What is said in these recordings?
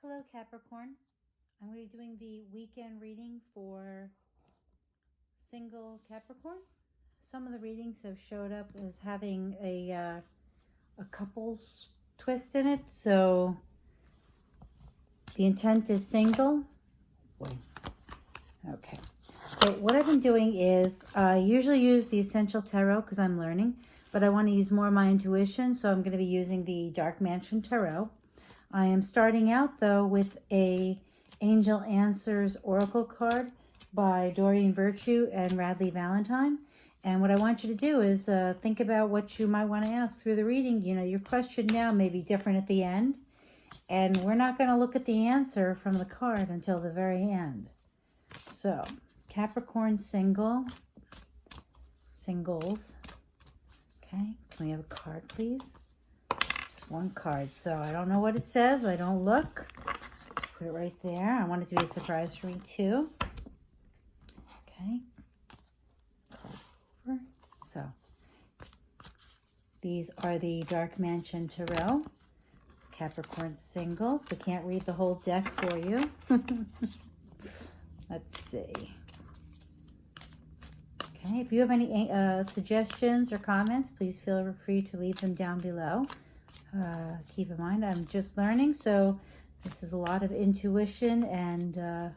Hello, Capricorn. I'm going to be doing the weekend reading for single Capricorns. Some of the readings have showed up as having a couples twist in it. So the intent is single. Okay. So what I've been doing is I usually use the Essential Tarot because I'm learning, but I want to use more of my intuition. So I'm going to be using the Dark Mansion Tarot. I am starting out, though, with a Angel Answers Oracle card by Doreen Virtue and Radley Valentine. And what I want you to do is think about what you might want to ask through the reading. You know, your question now may be different at the end. And we're not going to look at the answer from the card until the very end. So, Capricorn Singles. Okay, can we have a card, please? One card. So I don't know what it says. I don't look. Put it right there. I want it to be a surprise for me too. Okay. Cards over. So these are the Dark Mansion Tarot. Capricorn Singles. We can't read the whole deck for you. Let's see. Okay. If you have any suggestions or comments, please feel free to leave them down below. Keep in mind, I'm just learning, so this is a lot of intuition, and I'm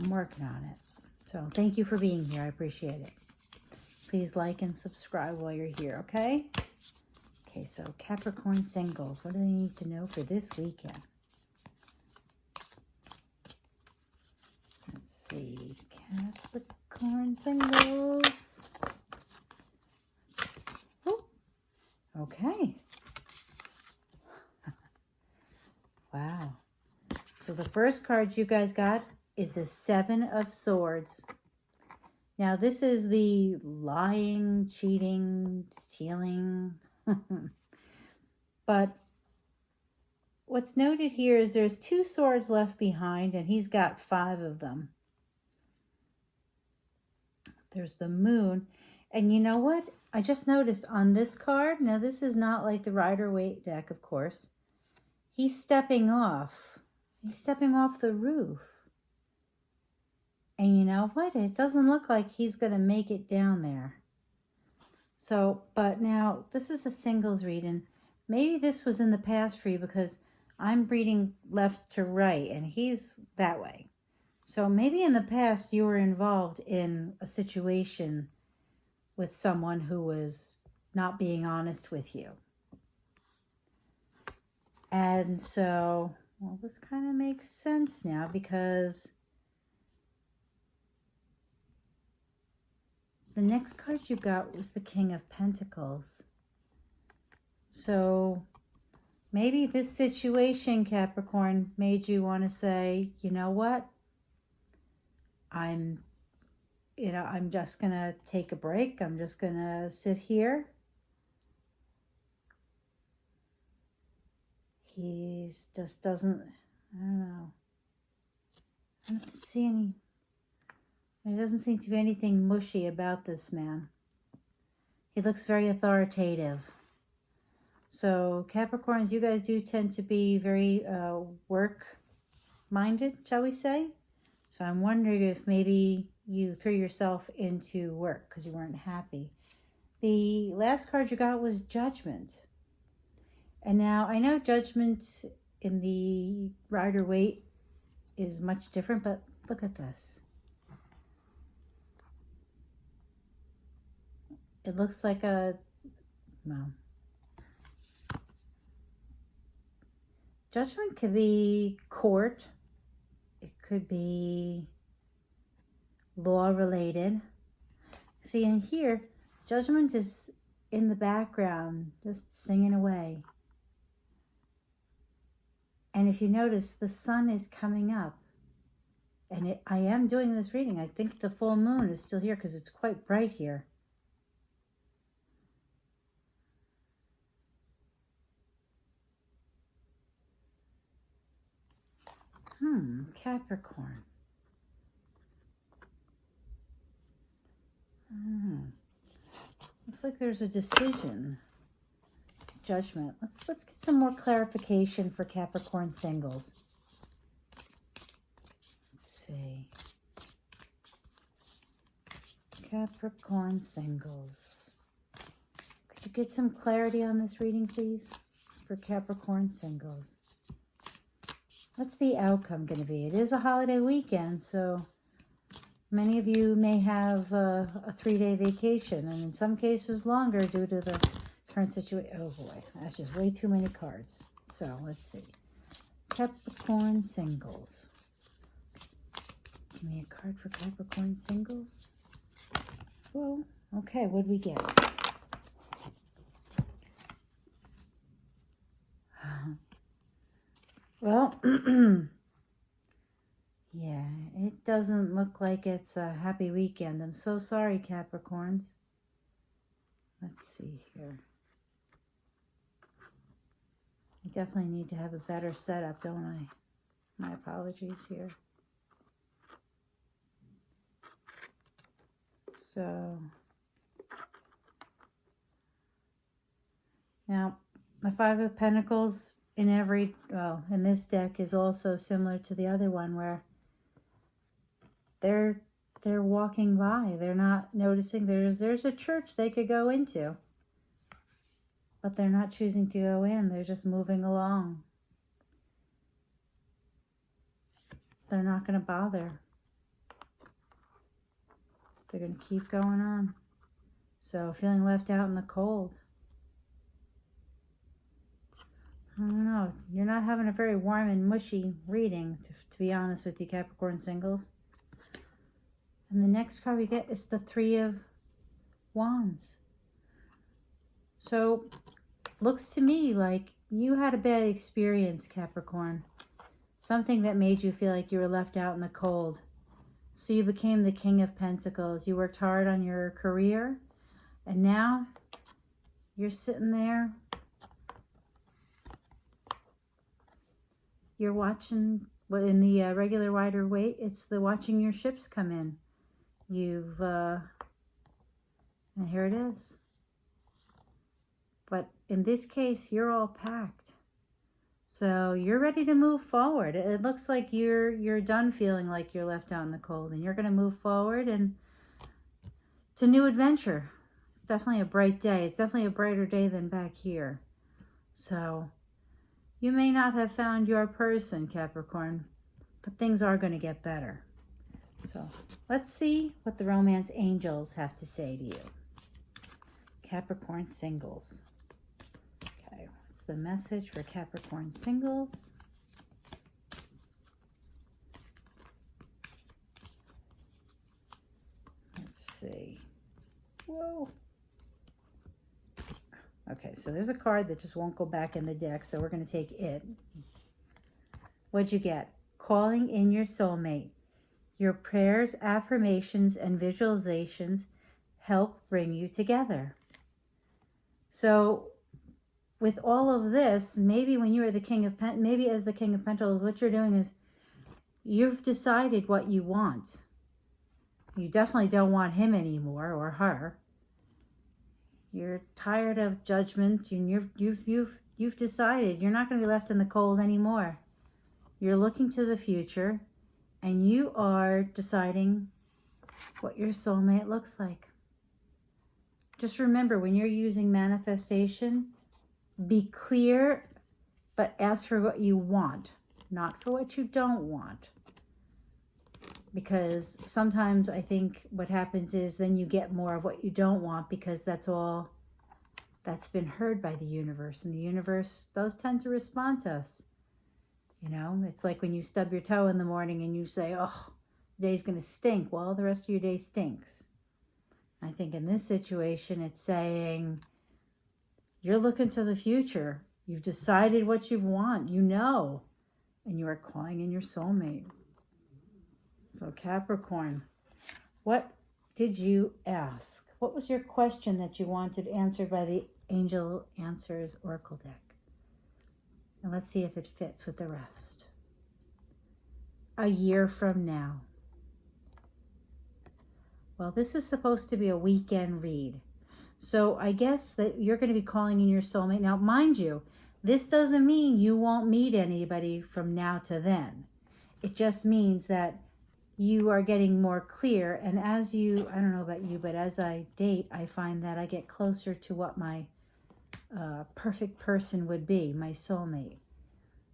working on it. So thank you for being here. I appreciate it. Please like and subscribe while you're here, okay? Okay, so Capricorn Singles. What do they need to know for this weekend? Let's see. Capricorn Singles. Okay. Wow. So the first card you guys got is the Seven of Swords. Now this is the lying, cheating, stealing. But what's noted here is there's 2 swords left behind, and he's got 5 of them. There's the Moon. And you know what? I just noticed on this card, now this is not like the Rider-Waite deck, of course. He's stepping off. He's stepping off the roof. And you know what? It doesn't look like he's going to make it down there. So, but now this is a singles reading. Maybe this was in the past for you because I'm reading left to right and he's that way. So maybe in the past you were involved in a situation with someone who was not being honest with you. And so, well, this kind of makes sense now because the next card you got was the King of Pentacles. So maybe this situation, Capricorn, made you want to say, you know what? I'm just going to take a break. I'm just going to sit here. He just doesn't, I don't know. I don't see any, there doesn't seem to be anything mushy about this man. He looks very authoritative. So Capricorns, you guys do tend to be very work-minded, shall we say? So I'm wondering if maybe you threw yourself into work because you weren't happy. The last card you got was Judgment. And now I know Judgment in the Rider-Waite is much different, but look at this. It looks like a, well, Judgment could be court. It could be law-related. See, in here, Judgment is in the background, just singing away. And if you notice, the sun is coming up. And I am doing this reading. I think the full moon is still here because it's quite bright here. Capricorn. Looks like there's a decision. Judgment. Let's get some more clarification for Capricorn singles. Let's see. Capricorn singles. Could you get some clarity on this reading, please, for Capricorn singles? What's the outcome going to be? It is a holiday weekend, so many of you may have a 3-day vacation, and in some cases longer due to the current situation. Oh boy, that's just way too many cards. So let's see. Capricorn singles. Give me a card for Capricorn singles. Whoa. Okay, what'd we get? Well, yeah, it doesn't look like it's a happy weekend. I'm so sorry, Capricorns. Let's see here. I definitely need to have a better setup, don't I? My apologies here. So, now, the Five of Pentacles in in this deck is also similar to the other one, where they're walking by. They're not noticing there's a church they could go into, but they're not choosing to go in. They're just moving along. They're not going to bother. They're going to keep going on. So, feeling left out in the cold. I don't know. You're not having a very warm and mushy reading, to be honest with you, Capricorn singles. And the next card we get is the Three of Wands. So, looks to me like you had a bad experience, Capricorn. Something that made you feel like you were left out in the cold. So you became the King of Pentacles. You worked hard on your career, and now you're sitting there. You're watching, well, in the regular wider weight, it's the watching your ships come in. And here it is. But in this case, you're all packed. So you're ready to move forward. It looks like you're done feeling like you're left out in the cold, and you're going to move forward, and it's a new adventure. It's definitely a bright day. It's definitely a brighter day than back here. So you may not have found your person, Capricorn, but things are going to get better. So let's see what the romance angels have to say to you. Capricorn singles. Okay, what's the message for Capricorn singles? Let's see. Whoa. Okay, so there's a card that just won't go back in the deck, so we're going to take it. What'd you get? Calling in your soulmate. Your prayers, affirmations, and visualizations help bring you together. So with all of this, maybe when you are the King of Pentacles, maybe as the King of Pentacles, what you're doing is you've decided what you want. You definitely don't want him anymore, or her. You're tired of judgment, and you've decided you're not going to be left in the cold anymore. You're looking to the future, and you are deciding what your soulmate looks like. Just remember, when you're using manifestation, be clear, but ask for what you want, not for what you don't want. Because sometimes I think what happens is then you get more of what you don't want, because that's all that's been heard by the universe. And the universe does tend to respond to us. You know, it's like when you stub your toe in the morning and you say, oh, the day's going to stink. Well, the rest of your day stinks. I think in this situation, it's saying you're looking to the future. You've decided what you want, you know, and you are calling in your soulmate. So Capricorn, what did you ask? What was your question that you wanted answered by the Angel Answers Oracle deck? And let's see if it fits with the rest. A year from now. Well, this is supposed to be a weekend read. So I guess that you're going to be calling in your soulmate. Now, mind you, this doesn't mean you won't meet anybody from now to then. It just means that you are getting more clear. And as you, I don't know about you, but as I date, I find that I get closer to what my perfect person would be, my soulmate.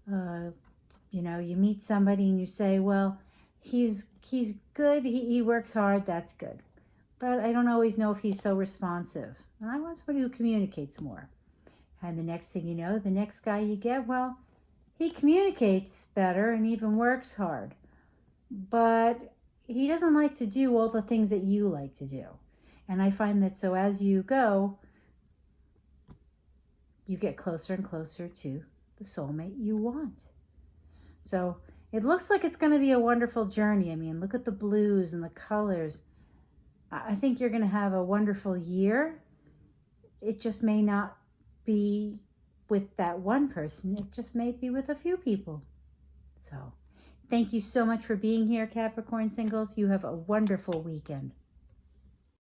You know, you meet somebody and you say, well, he's good, he works hard, that's good. But I don't always know if he's so responsive. And I want somebody who communicates more. And the next thing you know, the next guy you get, well, he communicates better and even works hard. But he doesn't like to do all the things that you like to do. And I find that so as you go, you get closer and closer to the soulmate you want. So it looks like it's going to be a wonderful journey. I mean, look at the blues and the colors. I think you're going to have a wonderful year. It just may not be with that one person. It just may be with a few people. So thank you so much for being here, Capricorn Singles. You have a wonderful weekend.